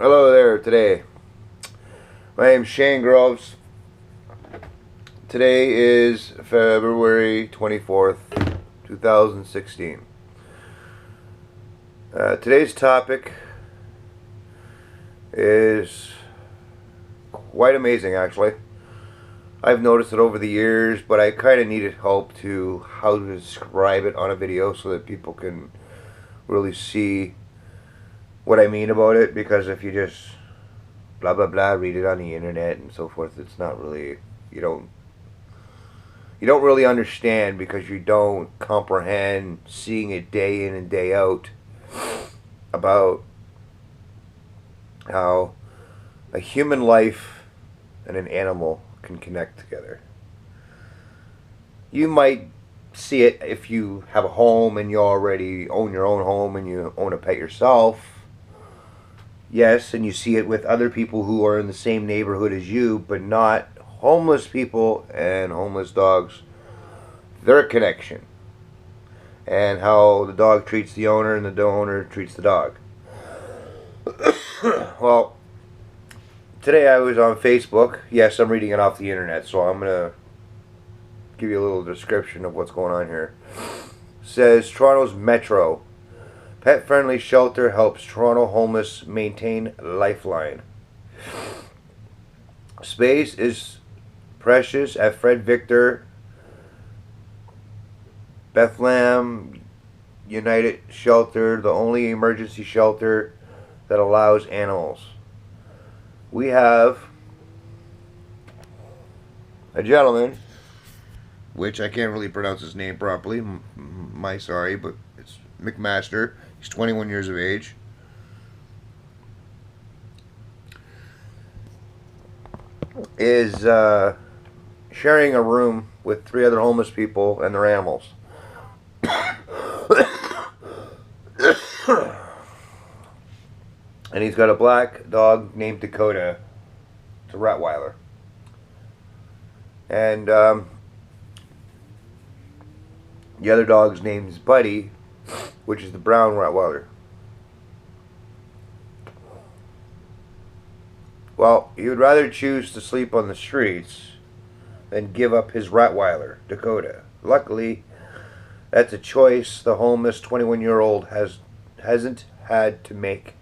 Hello there today. My name's Shane Groves. Today is February 24th, 2016. Today's topic is quite amazing, actually. I've noticed it over the years, but I kind of needed help to how to describe it on a video so that people can really see what I mean about it, because if you just blah blah blah read it on the internet and so forth, it's not really, you don't really understand, because you don't comprehend seeing it day in and day out about how a human life and an animal can connect together. You might see it if you have a home and you already own your own home and you own a pet yourself. Yes, and you see it with other people who are in the same neighborhood as you, but not homeless people and homeless dogs. Their connection. And how the dog treats the owner and the owner treats the dog. Well, today I was on Facebook. Yes, I'm reading it off the internet, so I'm going to give you a little description of what's going on here. It says, Toronto's Metro pet-friendly shelter helps Toronto homeless maintain lifeline. Space is precious at Fred Victor Bethlehem United Shelter, the only emergency shelter that allows animals. We have a gentleman, which I can't really pronounce his name properly, my sorry, but it's McMaster. He's 21 years of age. Is sharing a room with 3 other homeless people and their animals. And he's got a black dog named Dakota. It's a Rottweiler. And the other dog's name is Buddy, which is the brown Rottweiler. Well, he would rather choose to sleep on the streets than give up his Rottweiler, Dakota. Luckily, that's a choice the homeless 21-year-old hasn't had to make.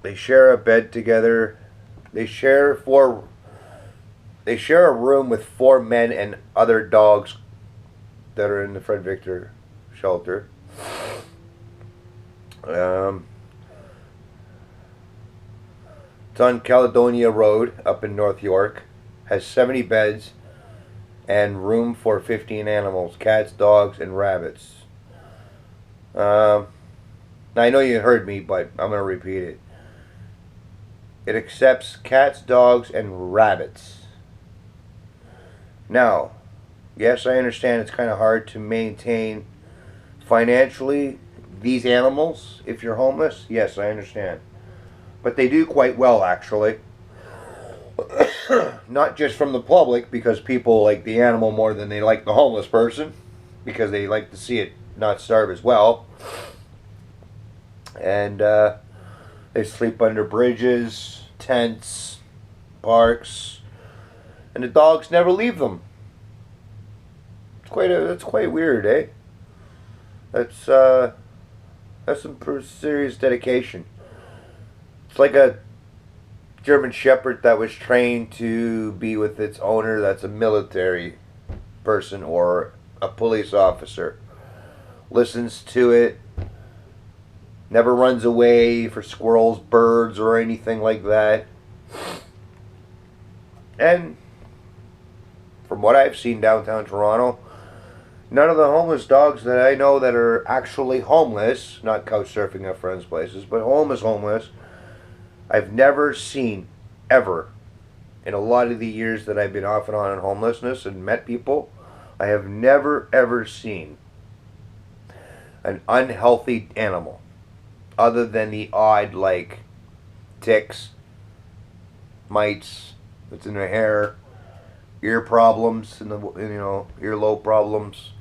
They share a bed together. They share a room with 4 men and other dogs that are in the Fred Victor shelter. It's on Caledonia Road up in North York. Has 70 beds and room for 15 animals, cats, dogs, and rabbits. Now I know you heard me, but I'm going to repeat it. It accepts cats, dogs, and rabbits. Now, yes, I understand it's kind of hard to maintain financially these animals if you're homeless. Yes, I understand. But they do quite well, actually. Not just from the public, because people like the animal more than they like the homeless person, because they like to see it not starve as well. And they sleep under bridges, tents, parks, and the dogs never leave them. That's quite weird, eh? That's some serious dedication. It's like a German Shepherd that was trained to be with its owner that's a military person or a police officer. Listens to it. Never runs away for squirrels, birds, or anything like that. And from what I've seen downtown Toronto, none of the homeless dogs that I know that are actually homeless, not couch surfing at friends' places, but homeless, I've never seen, ever, in a lot of the years that I've been off and on in homelessness and met people, I have never, ever seen an unhealthy animal, other than the odd, like, ticks, mites that's in their hair, ear problems, and earlobe problems,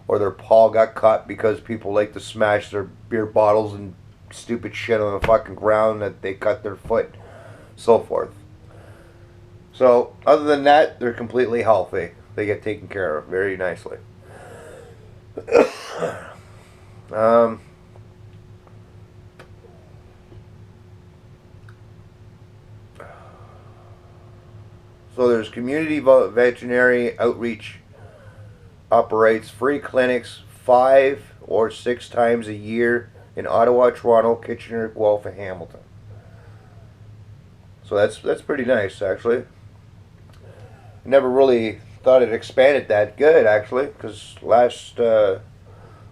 or their paw got cut because people like to smash their beer bottles and stupid shit on the fucking ground that they cut their foot, so forth. So, other than that, they're completely healthy. They get taken care of very nicely. um, so there's community veterinary outreach operates free clinics 5 or 6 times a year in Ottawa, Toronto, Kitchener, Guelph, and Hamilton. So that's pretty nice, actually. Never really thought it expanded that good, actually, because last I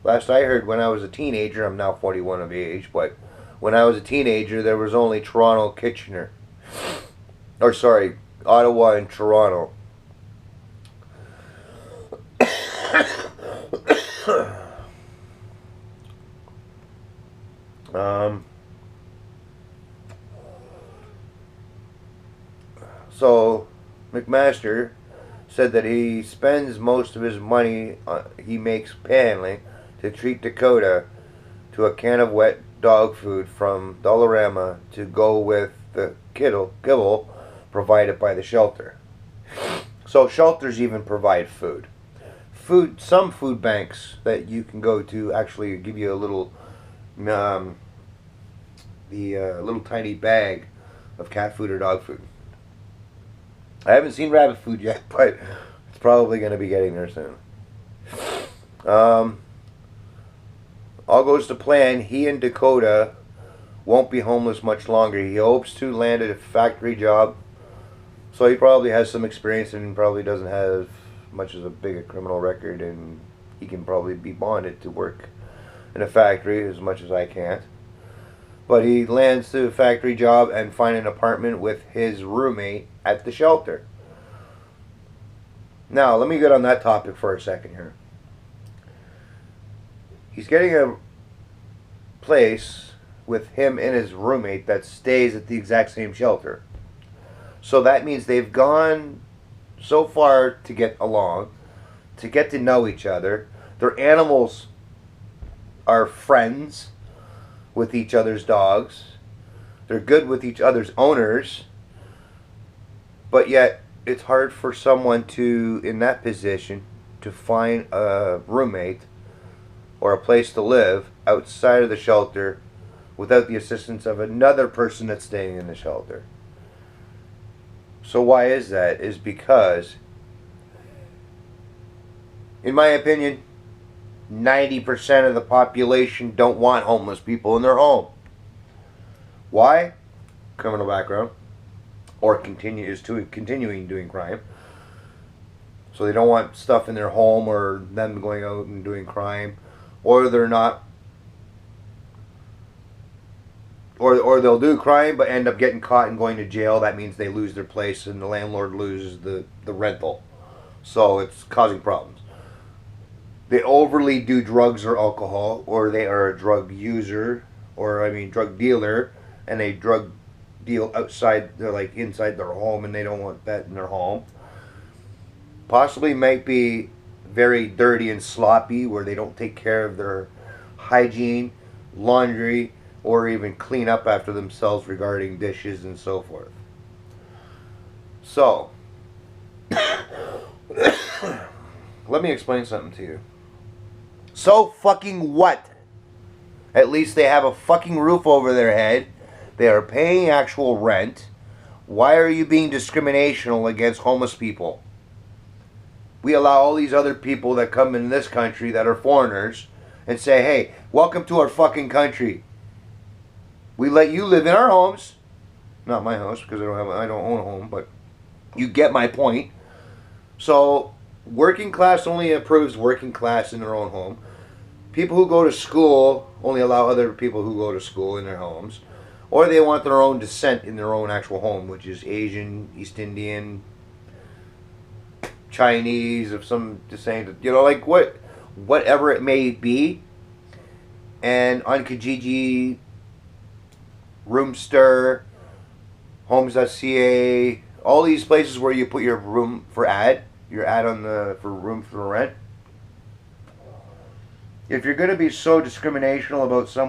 heard, when I was a teenager, I'm now 41 of age, but when I was a teenager, there was only Toronto, Kitchener, or sorry, Ottawa and Toronto. So McMaster said that he spends most of his money he makes panhandling to treat Dakota to a can of wet dog food from Dollarama to go with the kibble provided by the shelter. So shelters even provide food. Some food banks that you can go to actually give you a little little tiny bag of cat food or dog food. I haven't seen rabbit food yet, but it's probably going to be getting there soon. All goes to plan. He and Dakota won't be homeless much longer. He hopes to land a factory job, so he probably has some experience and probably doesn't have much as a big criminal record, and he can probably be bonded to work in a factory as much as I can't. But he lands to a factory job and find an apartment with his roommate at the shelter. Now, let me get on that topic for a second here. He's getting a place with him and his roommate that stays at the exact same shelter. So that means they've gone so far to get along, to get to know each other. Their animals are friends with each other's dogs. They're good with each other's owners. But yet, it's hard for someone to, in that position, to find a roommate or a place to live outside of the shelter without the assistance of another person that's staying in the shelter. So why is that? Is because, in my opinion, 90% of the population don't want homeless people in their home. Why? Criminal background. Or continuing doing crime. So they don't want stuff in their home or them going out and doing crime. Or they're not. Or they'll do crime but end up getting caught and going to jail. That means they lose their place and the landlord loses the rental. So it's causing problems. They overly do drugs or alcohol, or they are a drug user, drug dealer, and they drug deal outside, they're like inside their home, and they don't want that in their home. Possibly might be very dirty and sloppy, where they don't take care of their hygiene, laundry, or even clean up after themselves regarding dishes and so forth. So, let me explain something to you. So fucking what? At least they have a fucking roof over their head. They are paying actual rent. Why are you being discriminational against homeless people? We allow all these other people that come in this country that are foreigners and say, hey, welcome to our fucking country. We let you live in our homes. Not my house, because I don't own a home, but you get my point. So working class only approves working class in their own home. People who go to school only allow other people who go to school in their homes. Or they want their own descent in their own actual home, which is Asian, East Indian, Chinese, of some descent, like whatever it may be. And on Kijiji, Roomster, Homes.ca, all these places where you put your room for your ad on for room for rent. If you're going to be so discriminational about someone